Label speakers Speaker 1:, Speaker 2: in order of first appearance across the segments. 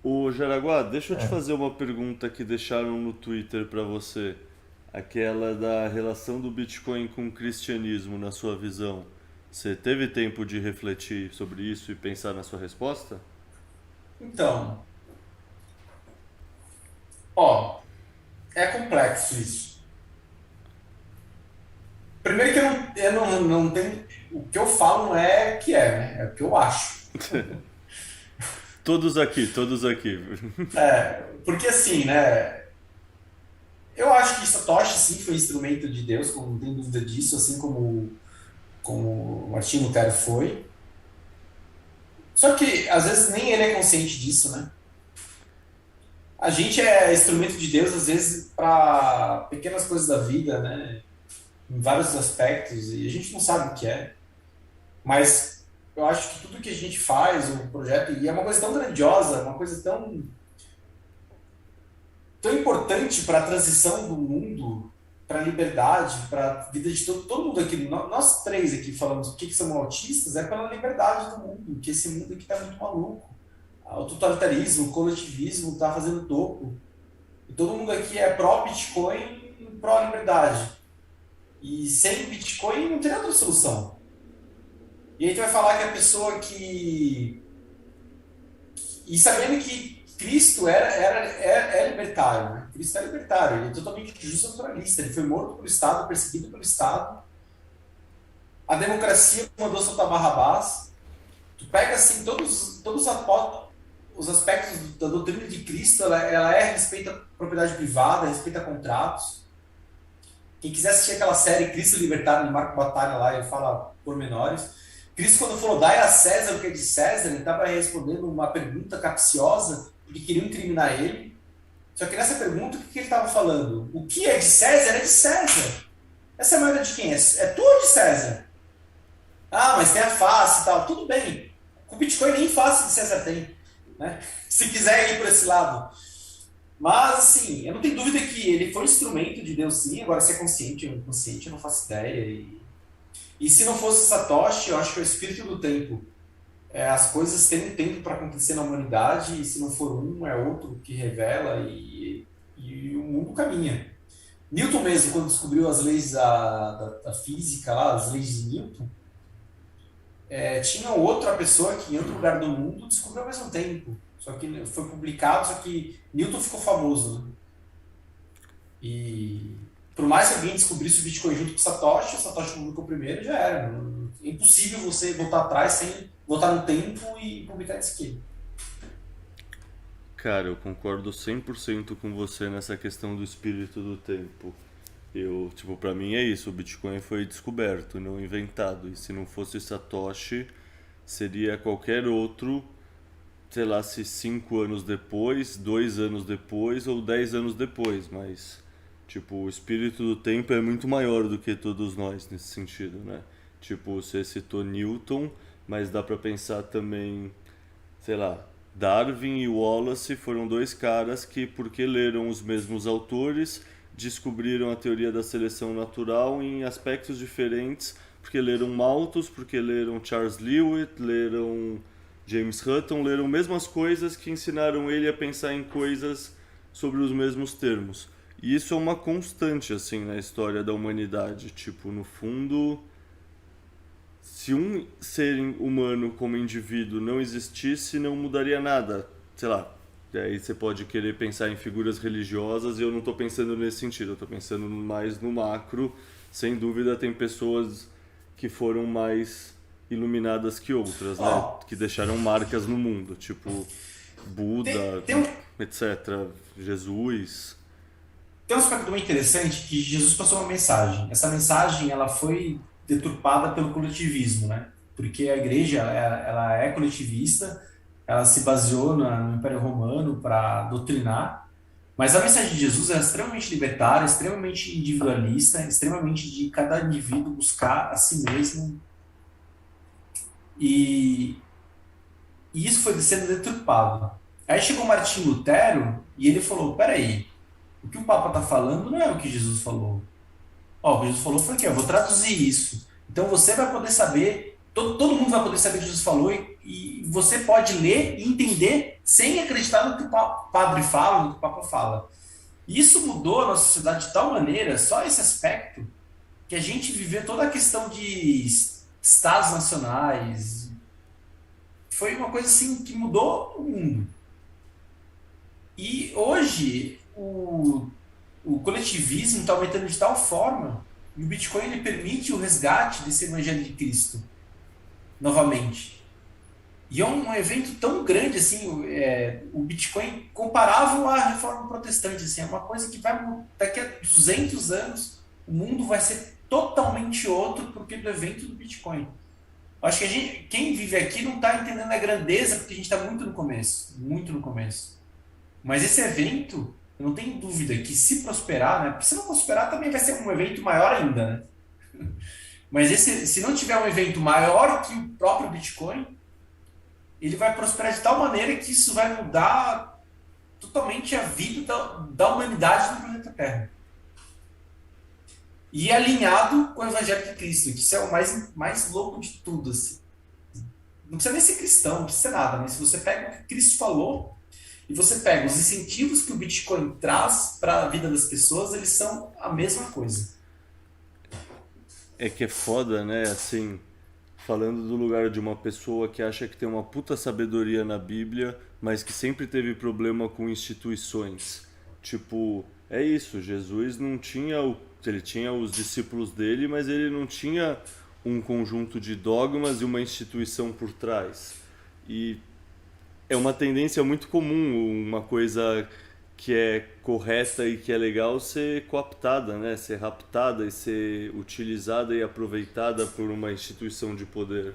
Speaker 1: Ô Jaraguá, deixa eu te
Speaker 2: É.
Speaker 1: fazer uma pergunta que deixaram no Twitter pra você. Aquela da relação do Bitcoin com o cristianismo, na sua visão. Você teve tempo de refletir sobre isso e pensar na sua resposta?
Speaker 2: Então, ó, é complexo isso. Primeiro que eu não tenho. O que eu falo não é que é, né? É o que eu acho.
Speaker 1: Todos aqui, todos aqui.
Speaker 2: Porque assim, né? Eu acho que Satoshi sim foi instrumento de Deus, não tem dúvida disso, assim como Martin Lutero foi. Só que às vezes nem ele é consciente disso, né? A gente é instrumento de Deus, às vezes, para pequenas coisas da vida, né? Em vários aspectos, e a gente não sabe o que é. Mas eu acho que tudo que a gente faz, o projeto, e é uma coisa tão grandiosa, uma coisa tão importante para a transição do mundo, para a liberdade, para a vida de todo mundo aqui. Nós três aqui falamos o que somos autistas, é pela liberdade do mundo, que esse mundo aqui está muito maluco. O totalitarismo, o coletivismo está fazendo topo. E todo mundo aqui é pró-Bitcoin, pró-liberdade. E sem Bitcoin não tem outra solução. E aí tu vai falar que a pessoa que e sabendo que Cristo é libertário, né? Cristo é libertário, ele é totalmente justo naturalista. Ele foi morto pelo Estado, perseguido pelo Estado. A democracia mandou soltar Barrabás. Tu pega assim todos os aspectos da doutrina de Cristo, ela respeita a propriedade privada, respeita contratos. Quem quiser assistir aquela série Cristo Libertário, de Marco Batalha lá, ele fala pormenores. Cristo, quando falou, dai a César o que é de César, ele estava respondendo uma pergunta capciosa, porque queriam incriminar ele. Só que nessa pergunta, o que ele estava falando? O que é de César é de César. Essa moeda de quem é? É tua ou de César? Ah, mas tem a face e tal. Tudo bem. Com o Bitcoin nem face de César tem. Né? Se quiser ir por esse lado. Mas, assim, eu não tenho dúvida que ele foi um instrumento de Deus, sim. Agora, se é consciente ou inconsciente, eu não faço ideia. E se não fosse Satoshi, eu acho que é o espírito do tempo. As coisas têm um tempo para acontecer na humanidade, e se não for um, é outro que revela, e o mundo caminha. Newton mesmo, quando descobriu as leis da física, lá, as leis de Newton, tinha outra pessoa que em outro lugar do mundo descobriu ao mesmo tempo. Só que foi publicado, só que Newton ficou famoso, né? E por mais que alguém descobrisse o Bitcoin junto com o Satoshi publicou primeiro, já era. É impossível você voltar atrás sem voltar no tempo e publicar isso aqui.
Speaker 1: Cara, eu concordo 100% com você nessa questão do espírito do tempo. Eu, tipo, pra mim é isso, o Bitcoin foi descoberto, não inventado. E se não fosse Satoshi, seria qualquer outro, sei lá, se 5 anos depois, 2 anos depois ou 10 anos depois, mas tipo, o espírito do tempo é muito maior do que todos nós nesse sentido, né? Tipo, você citou Newton, mas dá pra pensar também, sei lá, Darwin e Wallace foram dois caras que, porque leram os mesmos autores, descobriram a teoria da seleção natural em aspectos diferentes, porque leram Malthus, porque leram Charles Lewis, leram James Hutton, leram mesmas coisas que ensinaram ele a pensar em coisas sobre os mesmos termos. E isso é uma constante assim na história da humanidade, tipo, no fundo, se um ser humano como indivíduo não existisse, não mudaria nada. Sei lá. Aí você pode querer pensar em figuras religiosas e eu não estou pensando nesse sentido, eu estou pensando mais no macro. Sem dúvida tem pessoas que foram mais iluminadas que outras, né?
Speaker 2: Ó,
Speaker 1: Que deixaram marcas no mundo, tipo
Speaker 2: tem,
Speaker 1: Buda,
Speaker 2: tem, um,
Speaker 1: etc. Jesus.
Speaker 2: tem um aspecto muito interessante que Jesus passou uma mensagem. Essa mensagem ela foi deturpada pelo coletivismo, né? Porque a igreja ela é coletivista, ela se baseou no Império Romano para doutrinar. Mas a mensagem de Jesus é extremamente libertária, extremamente individualista, extremamente de cada indivíduo buscar a si mesmo. E, e isso foi sendo deturpado. Aí chegou Martim Lutero e ele falou: peraí, o que o Papa está falando não é o que Jesus falou. Ó, o que Jesus falou foi que eu vou traduzir isso. Então você vai poder saber. todo mundo vai poder saber o que Jesus falou e você pode ler e entender sem acreditar no que o padre fala, no que o Papa fala. E isso mudou a nossa sociedade de tal maneira, só esse aspecto, que a gente viveu toda a questão de estados nacionais. Foi uma coisa assim que mudou o mundo. E hoje o coletivismo está aumentando de tal forma, e o Bitcoin ele permite o resgate desse evangelho de Cristo novamente. E é um evento tão grande assim, o Bitcoin comparável à reforma protestante, assim, é uma coisa que vai daqui a 200 anos o mundo vai ser totalmente outro porque do evento do Bitcoin. Acho que quem vive aqui não está entendendo a grandeza porque a gente está muito no começo, muito no começo. Mas esse evento, eu não tenho dúvida que se prosperar, né? Porque se não prosperar também vai ser um evento maior ainda, né? Mas se não tiver um evento maior que o próprio Bitcoin, ele vai prosperar de tal maneira que isso vai mudar totalmente a vida da humanidade no planeta Terra. E alinhado com o Evangelho de Cristo, que isso é o mais louco de tudo. Assim. Não precisa nem ser cristão, não precisa ser nada, mas se você pega o que Cristo falou e você pega os incentivos que o Bitcoin traz para a vida das pessoas, eles são a mesma coisa.
Speaker 1: É que é foda, né? Assim, falando do lugar de uma pessoa que acha que tem uma puta sabedoria na Bíblia, mas que sempre teve problema com instituições. Tipo, é isso, Jesus não tinha ele tinha os discípulos dele, mas ele não tinha um conjunto de dogmas e uma instituição por trás. E é uma tendência muito comum, uma coisa que é correta e que é legal ser cooptada, né? Ser raptada e ser utilizada e aproveitada por uma instituição de poder.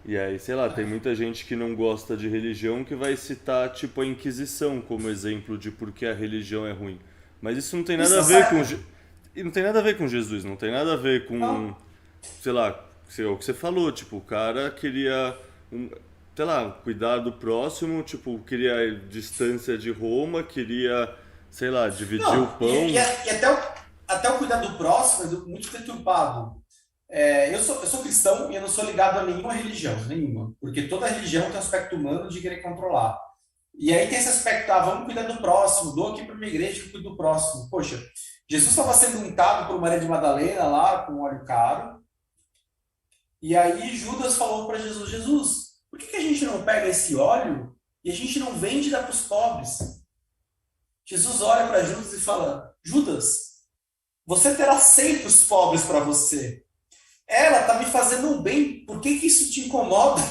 Speaker 1: E aí, sei lá, tem muita gente que não gosta de religião que vai citar, tipo, a Inquisição como exemplo de por que a religião é ruim. Mas isso não tem
Speaker 2: Isso
Speaker 1: nada a
Speaker 2: não
Speaker 1: ver
Speaker 2: serve.
Speaker 1: e não tem nada a ver com Jesus, não tem nada a ver com,
Speaker 2: Não.
Speaker 1: sei lá, o que você falou, tipo, o cara queria, sei lá, cuidar do próximo, tipo, queria distância de Roma, queria, sei lá, dividir o
Speaker 2: Não. E
Speaker 1: pão.
Speaker 2: até o cuidar do próximo é muito deturpado. Eu sou cristão e eu não sou ligado a nenhuma religião, nenhuma. Porque toda religião tem um aspecto humano de querer controlar. E aí tem esse aspecto, vamos cuidar do próximo, dou aqui para minha igreja que cuido do próximo. Poxa, Jesus estava sendo untado por Maria de Madalena lá com óleo caro, e aí Judas falou para Jesus, Jesus, por que a gente não pega esse óleo e a gente não vende e dá para os pobres? Jesus olha para Judas e fala, Judas, você terá sempre os pobres para você. Ela está me fazendo um bem, por que isso te incomoda?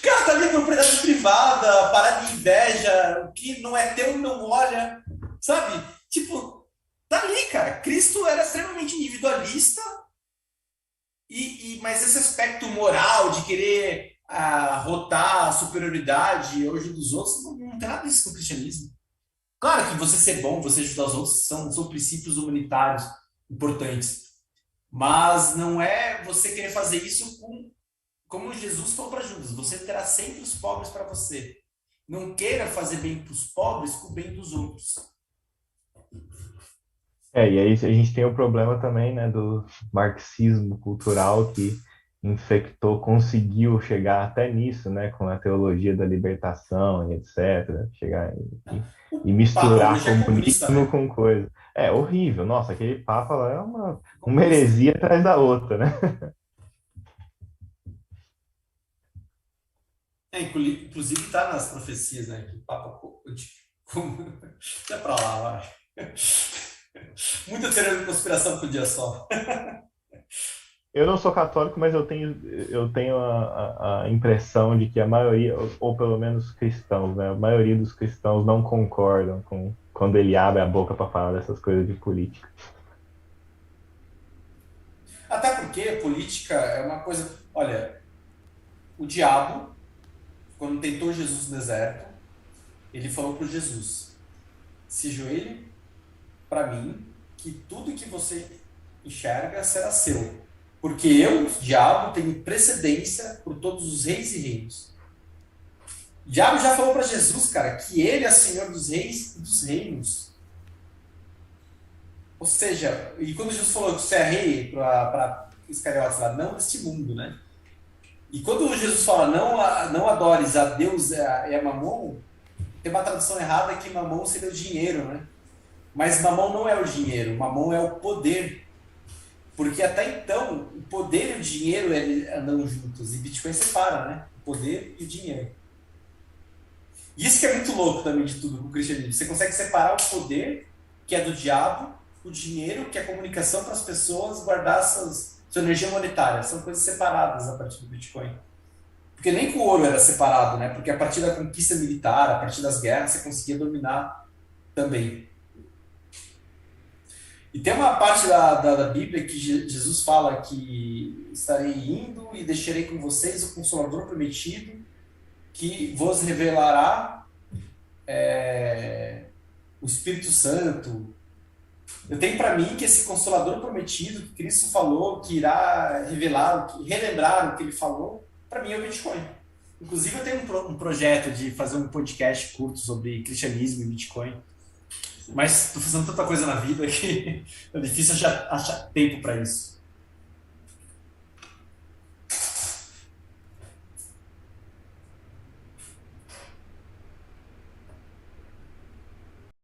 Speaker 2: Cara, tá ali propriedade privada, parar de inveja, o que não é teu não olha, sabe? Tipo, tá ali, cara. Cristo era extremamente individualista, mas esse aspecto moral de querer rotar a superioridade hoje dos outros, não tem nada disso com o cristianismo. Claro que você ser bom, você ajudar os outros, são princípios humanitários importantes. Mas não é você querer fazer isso como Jesus falou para Judas, você terá sempre os pobres para você. Não queira fazer bem para os pobres com o bem dos outros.
Speaker 3: E aí a gente tem o problema também, né, do marxismo cultural que conseguiu chegar até nisso, né, com a teologia da libertação e etc. Chegar e
Speaker 2: O Papa
Speaker 3: misturar
Speaker 2: hoje é comunista,
Speaker 3: comunismo
Speaker 2: né?
Speaker 3: com coisa. É horrível. Nossa, aquele Papa lá é uma
Speaker 2: Comunista.
Speaker 3: heresia atrás da outra, né?
Speaker 2: Inclusive está nas profecias, né? Que o Papa. Até para lá, vai. Muita teoria de conspiração por dia só.
Speaker 3: Eu não sou católico, mas eu tenho a impressão de que a maioria, ou pelo menos cristãos, né? A maioria dos cristãos não concordam com quando ele abre a boca para falar dessas coisas de política.
Speaker 2: Até porque política é uma coisa. Olha, o diabo, quando tentou Jesus no deserto, ele falou para Jesus: se ajoelhe para mim, que tudo que você enxerga será seu. Porque eu, diabo, tenho precedência por todos os reis e reinos. O diabo já falou para Jesus, cara, que ele é Senhor dos reis e dos reinos. Ou seja, e quando Jesus falou que você é rei para Iscariotes lá, não deste mundo, né? E quando Jesus fala não adores a Deus e a Mamon, tem uma tradução errada que Mamon seria o dinheiro, né? Mas Mamon não é o dinheiro, Mamon é o poder. Porque até então, o poder e o dinheiro andam juntos, e Bitcoin separa, né? O poder e o dinheiro. Isso que é muito louco também de tudo com o cristianismo. Você consegue separar o poder, que é do diabo, o dinheiro, que é a comunicação para as pessoas, guardar sua energia monetária. São coisas separadas a partir do Bitcoin. Porque nem com o ouro era separado, né? Porque a partir da conquista militar, a partir das guerras, você conseguia dominar também. E tem uma parte da Bíblia que Jesus fala que estarei indo e deixarei com vocês o Consolador prometido, que vos revelará o Espírito Santo. Eu tenho para mim que esse Consolador prometido que Cristo falou, que irá relembrar o que ele falou, para mim é o Bitcoin. Inclusive eu tenho um projeto de fazer um podcast curto sobre cristianismo e Bitcoin. Mas estou fazendo tanta coisa na vida que é difícil achar tempo para isso.